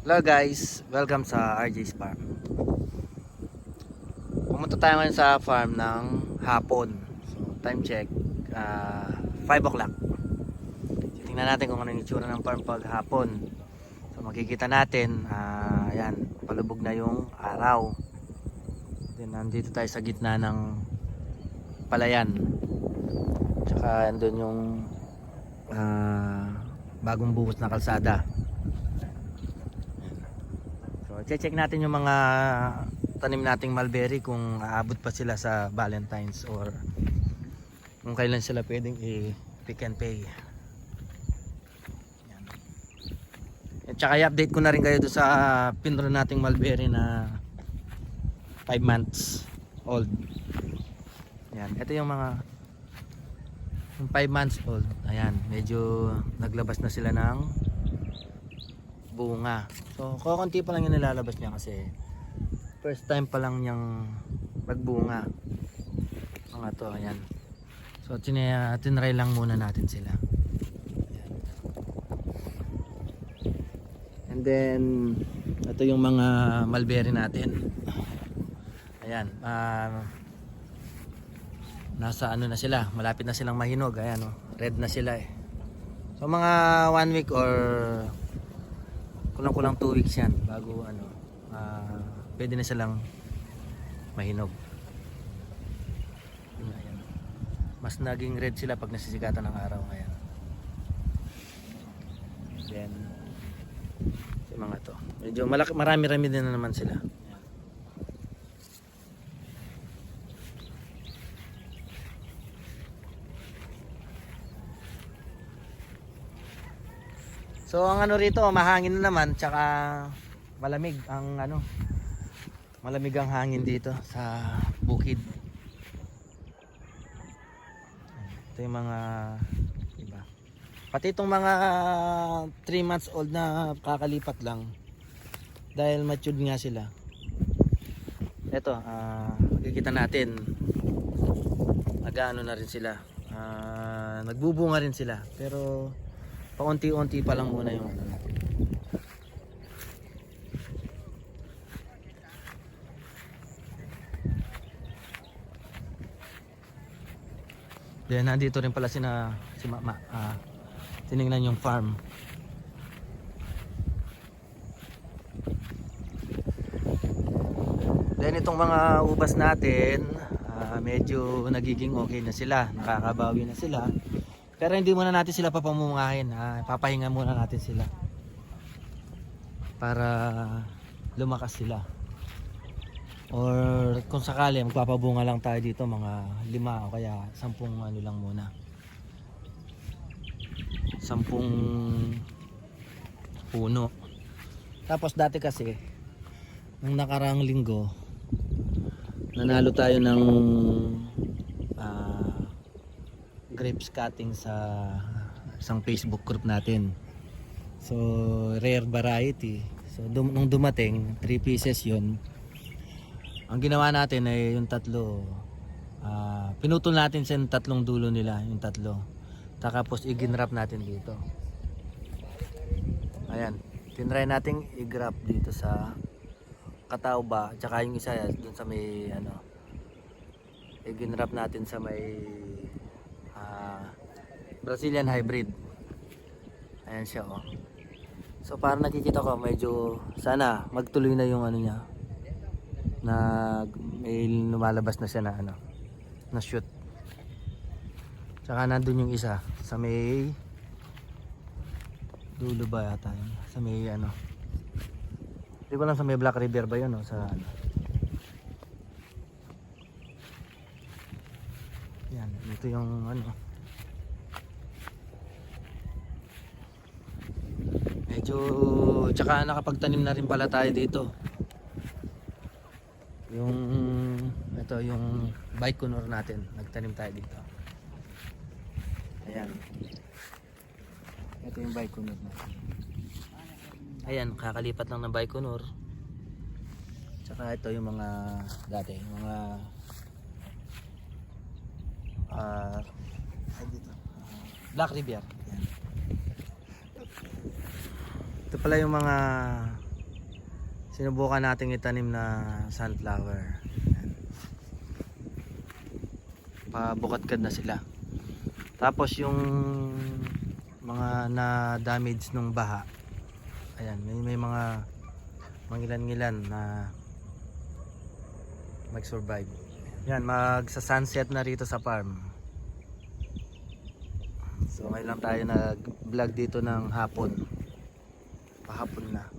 Hello guys, welcome sa RJ's Farm. Pumunta tayo ngayon sa farm ng hapon. So time check 5 o'clock. Tingnan natin kung ano yung itsura ng farm pag hapon. So makikita natin ayan, palubog na yung araw. Then nandito tayo sa gitna ng palayan. Tsaka andun yung bagong buhos na kalsada. So check natin yung mga tanim nating mulberry kung aabot pa sila sa Valentine's or kung kailan sila pwedeng i-pick and pay. Yan. At saka i-update ko na rin kayo doon sa pinro nating mulberry na 5 months old. Yan, ito yung mga 5 months old. Ayan, medyo naglabas na sila ng bunga. So kukunti pa lang yung nilalabas niya kasi first time pa lang niyang magbunga mga to. Ayan, so tinry lang muna natin sila. Ayan. And then ito yung mga mulberry natin. Ayan, nasa ano na sila, malapit na silang mahinog. Ayan, red na sila eh. So mga 1 week or kulang 2 weeks yan bago pwede na silang mahinog. Ayan. Mas naging red sila pag nasisikatan ng araw ngayon. Then yung mga to medyo marami-rami din na naman sila. So ang ano rito, mahangin na naman, tsaka malamig ang malamig ang hangin dito sa bukid. Ito yung mga iba. Pati itong mga 3 months old na kakalipat lang dahil matured nga sila. Ito, makikita natin nag-ano na rin sila, nagbubunga rin sila, pero paunti-unti pa lang muna yung ano natin. Then nandito rin pala si Mama, tinignan yung farm. Then itong mga ubas natin, medyo nagiging okay na sila, nakakabawi na sila. Pero hindi muna natin sila papamungahin, papahinga muna natin sila para lumakas sila. Or kung sakali magpapabunga lang tayo dito, mga 5 o kaya 10 ano lang muna, 10 puno. Tapos dati kasi nung nakaraang linggo nanalo tayo ng grapes cutting sa isang Facebook group natin. So rare variety. So nung dumating 3 pieces yun, ang ginawa natin ay yung tatlo, pinutol natin sa 3 dulo nila, yung tatlo, tapos i-ginrap natin dito. Ayan, tinry natin i-grap dito sa katauba, tsaka yung isa dun sa may i-ginrap natin sa may Brazilian hybrid. Ayan siya oh. So parang nakikita ko medyo sana magtuloy na yung ano niya, na may lumalabas na siya na na shoot. Tsaka nandun yung isa sa may dulo ba yata yun, sa may hindi ko lang sa may Black River ba yun sa yan, ito yung medyo, tsaka nakapagtanim na rin pala tayo dito. Yung ito yung Baikonur natin, nagtanim tayo dito. Ayan, ito yung Baikonur natin. Ayan, kakalipat lang ng Baikonur. Tsaka ito yung mga dati, mga dito, Black River. Ayan. Ito pala yung mga sinubukan nating itanim na sunflower. Ayan. Pabukadkad na sila. Tapos yung mga na-damage nung baha, ayan, may mga mangilan-ngilan na mag-survive. Yan, magsa-sunset na rito sa farm. So ngayon lang tayo nag-vlog dito ng hapon. Pahapon na.